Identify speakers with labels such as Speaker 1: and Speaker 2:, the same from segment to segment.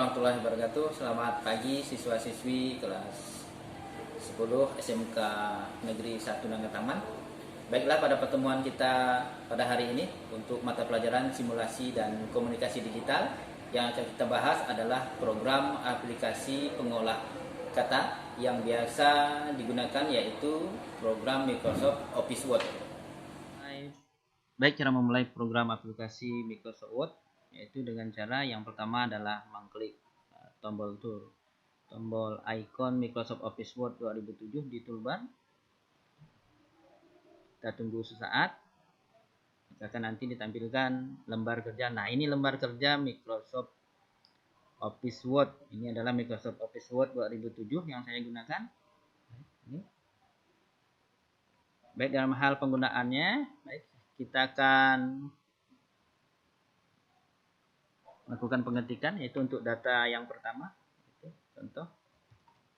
Speaker 1: warahmatullahi wabarakatuh. Selamat pagi siswa-siswi kelas 10 SMK Negeri 1 Nangka Taman. Baiklah, pada pertemuan kita pada hari ini untuk mata pelajaran simulasi dan komunikasi digital, yang akan kita bahas adalah program aplikasi pengolah kata yang biasa digunakan, yaitu program Microsoft Office Word. Baik, cara memulai program aplikasi Microsoft Word yaitu dengan cara yang pertama adalah mengklik tombol icon Microsoft Office Word 2007 di toolbar. Kita tunggu sesaat, akan nanti ditampilkan lembar kerja. Nah, ini lembar kerja Microsoft Office Word. Ini adalah Microsoft Office Word 2007 yang saya gunakan. Ini. Baik, dalam hal penggunaannya, baik, kita akan melakukan pengetikan, yaitu untuk data yang pertama. Contoh,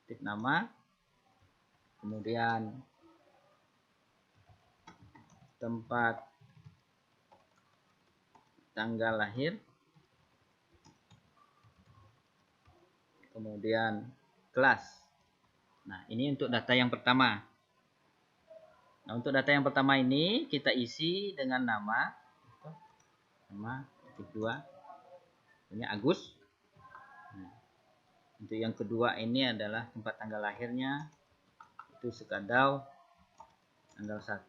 Speaker 1: ketik nama, kemudian tempat tanggal lahir, kemudian kelas. Nah, ini untuk data yang pertama. Nah, untuk data yang pertama ini kita isi dengan nama ketik 2, ini Agus. Nah, untuk yang kedua ini adalah tempat tanggal lahirnya, itu Sekadau, tanggal 1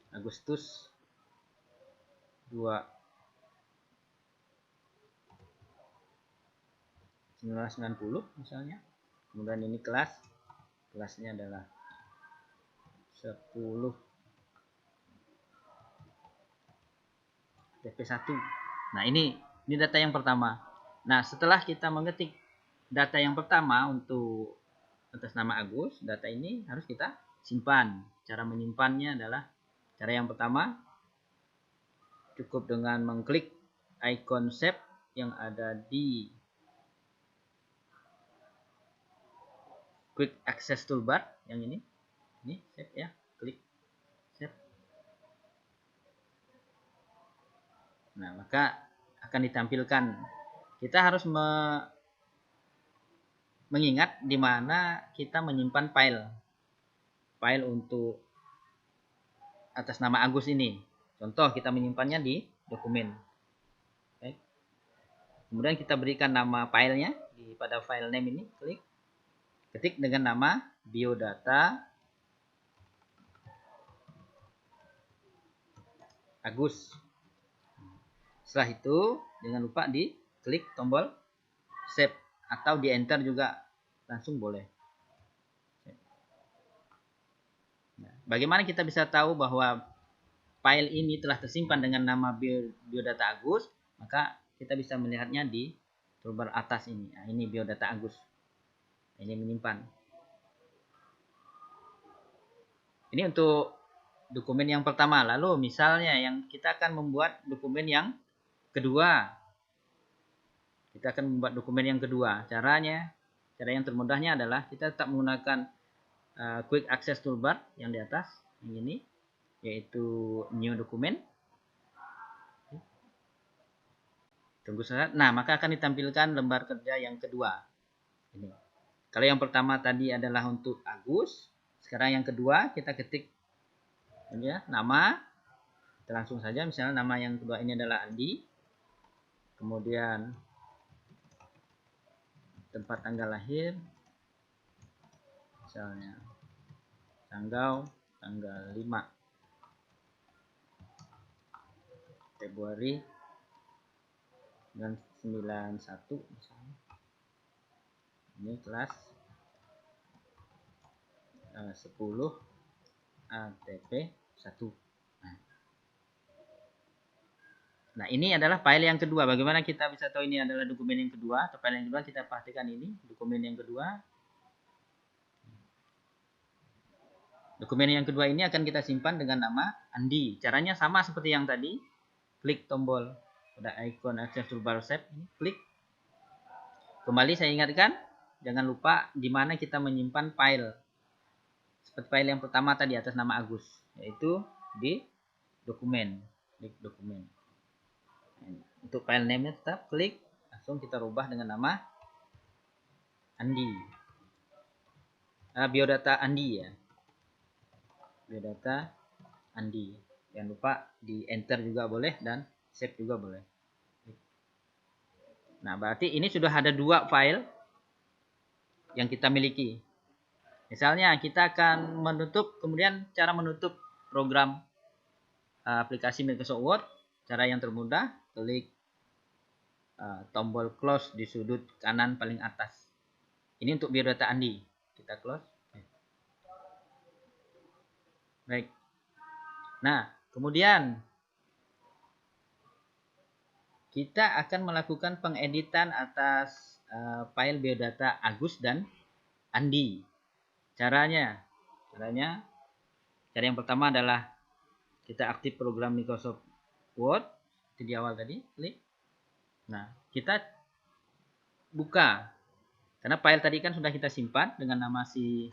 Speaker 1: Agustus 1990 misalnya. Kemudian ini kelasnya adalah 10 TP1. Nah, ini data yang pertama. Nah, setelah kita mengetik data yang pertama untuk atas nama Agus, data ini harus kita simpan. Cara menyimpannya adalah cara yang pertama, cukup dengan mengklik icon save yang ada di quick access toolbar yang ini save ya, klik save. Nah, maka akan ditampilkan. Kita harus mengingat di mana kita menyimpan file untuk atas nama Agus ini. Contoh, kita menyimpannya di dokumen. Baik. Kemudian kita berikan nama filenya pada file name ini, ketik dengan nama biodata Agus. Setelah itu, jangan lupa diklik tombol save atau di enter juga langsung boleh. Nah, bagaimana kita bisa tahu bahwa file ini telah tersimpan dengan nama biodata Agus? Maka kita bisa melihatnya di toolbar atas ini. Nah, ini biodata Agus. Ini menyimpan. Ini untuk dokumen yang pertama. Lalu misalnya yang kita akan membuat dokumen yang kedua. Kita akan membuat dokumen yang kedua. Cara yang termudahnya adalah kita tetap menggunakan quick access toolbar yang di atas, yang ini, yaitu new dokumen. Tunggu saja. Nah, maka akan ditampilkan lembar kerja yang kedua. Ini. Kalau yang pertama tadi adalah untuk Agus, sekarang yang kedua kita ketik ini ya, nama. Kita langsung saja, misalnya nama yang kedua ini adalah Andi. Kemudian tempat tanggal lahir, misalnya tanggal 5 Februari 91 misalnya. Ini kelas 10 ATP 1. Nah, ini adalah file yang kedua. Bagaimana kita bisa tahu ini adalah dokumen yang kedua atau file yang kedua? Kita perhatikan ini, dokumen yang kedua. Dokumen yang kedua ini akan kita simpan dengan nama Andi. Caranya sama seperti yang tadi. Klik tombol pada icon access toolbar save, klik. Kembali saya ingatkan, jangan lupa di mana kita menyimpan file. Seperti file yang pertama tadi atas nama Agus, yaitu di dokumen. Klik dokumen. Untuk file name-nya tetap klik, langsung kita rubah dengan nama Andi. Biodata Andi ya. Biodata Andi. Jangan lupa di enter juga boleh dan save juga boleh. Nah, berarti ini sudah ada 2 file yang kita miliki. Misalnya kita akan menutup, kemudian cara menutup program aplikasi Microsoft Word, cara yang termudah, klik tombol close di sudut kanan paling atas. Ini untuk biodata Andi. Kita close. Baik. Nah, kemudian kita akan melakukan pengeditan atas file biodata Agus dan Andi. Cara yang pertama adalah kita aktif program Microsoft Word. Itu di awal tadi, klik. Nah, kita buka. Karena file tadi kan sudah kita simpan dengan nama si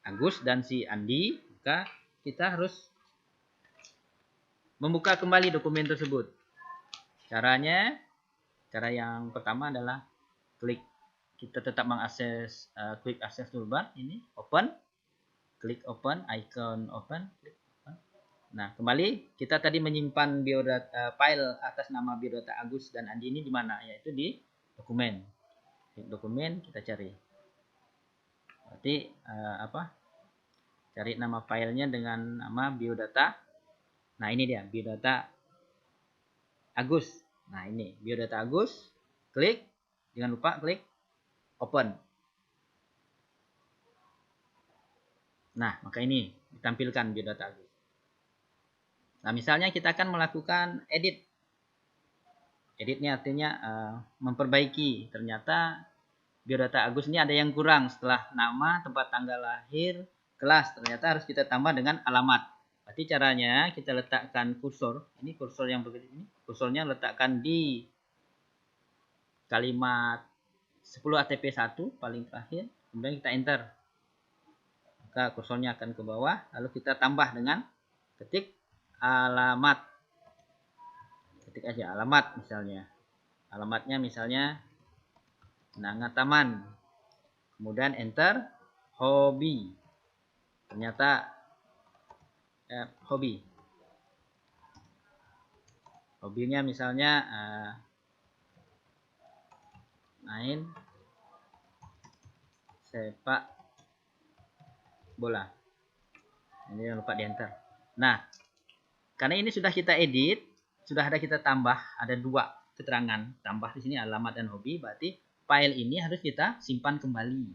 Speaker 1: Agus dan si Andi. Maka kita harus membuka kembali dokumen tersebut. Cara yang pertama adalah kita tetap mengakses quick access toolbar ini, open, klik open, icon open, klik open. Nah, kembali kita tadi menyimpan biodata file atas nama biodata Agus dan Andi ini di mana? Yaitu di dokumen. Klik dokumen, kita cari. Berarti cari nama filenya dengan nama biodata. Nah, ini dia biodata Agus. Nah, ini biodata Agus. Klik, jangan lupa klik open. Nah, maka ini ditampilkan biodata Agus. Nah, misalnya kita akan melakukan edit. Editnya artinya memperbaiki. Ternyata biodata Agus ini ada yang kurang setelah nama, tempat tanggal lahir, kelas. Ternyata harus kita tambah dengan alamat. Berarti caranya kita letakkan kursor. Ini kursor yang begitu ini. Kursornya letakkan di kalimat 10 ATP1 paling terakhir. Kemudian kita enter. Maka kursornya akan ke bawah. Lalu kita tambah dengan ketik alamat. Ketik aja alamat misalnya. Alamatnya misalnya Nanga Taman. Kemudian enter hobi. Ternyata hobi. Hobinya misalnya main sepak bola. Ini jangan lupa di enter. Nah, karena ini sudah kita edit, sudah ada kita tambah, ada 2 keterangan tambah di sini alamat dan hobi, berarti file ini harus kita simpan kembali.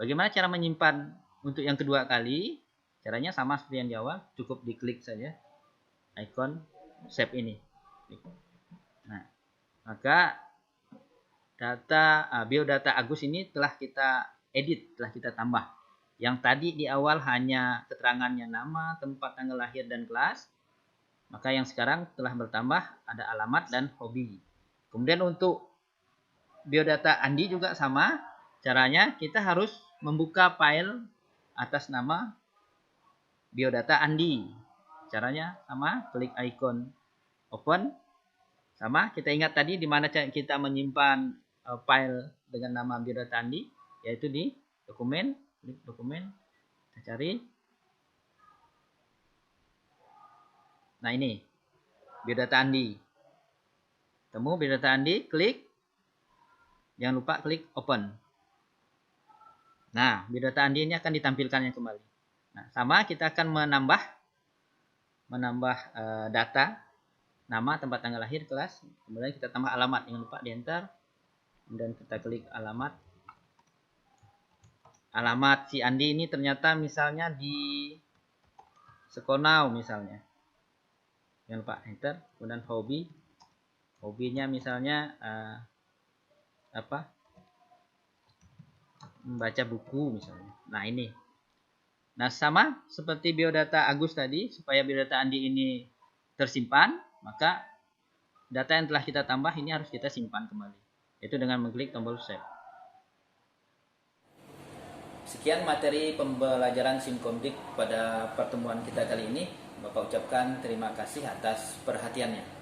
Speaker 1: Bagaimana cara menyimpan untuk yang kedua kali? Caranya sama seperti yang di awal, cukup diklik saja icon save ini. Nah, maka biodata Agus ini telah kita edit, telah kita tambah. Yang tadi di awal hanya keterangannya nama, tempat tanggal lahir dan kelas. Maka yang sekarang telah bertambah ada alamat dan hobi. Kemudian untuk biodata Andi juga sama. Caranya kita harus membuka file atas nama biodata Andi. Caranya sama, klik icon open. Sama, kita ingat tadi di mana kita menyimpan file dengan nama biodata Andi, yaitu di dokumen, klik dokumen, kita cari. Nah, ini biodata Andi. Temu biodata Andi, klik. Jangan lupa klik open. Nah, biodata Andi ini akan ditampilkannya kembali. Nah, sama kita akan menambah data, nama, tempat tanggal lahir, kelas. Kemudian kita tambah alamat. Jangan lupa di enter. Kemudian kita klik alamat. Alamat si Andi ini ternyata misalnya di Sekonau misalnya. Jangan lupa enter. Kemudian hobi. Hobinya misalnya membaca buku misalnya. Nah, ini. Nah, sama seperti biodata Agus tadi, supaya biodata Andi ini tersimpan, maka data yang telah kita tambah ini harus kita simpan kembali. Yaitu dengan mengklik tombol save.
Speaker 2: Sekian materi pembelajaran Simkomdik pada pertemuan kita kali ini. Bapak ucapkan terima kasih atas perhatiannya.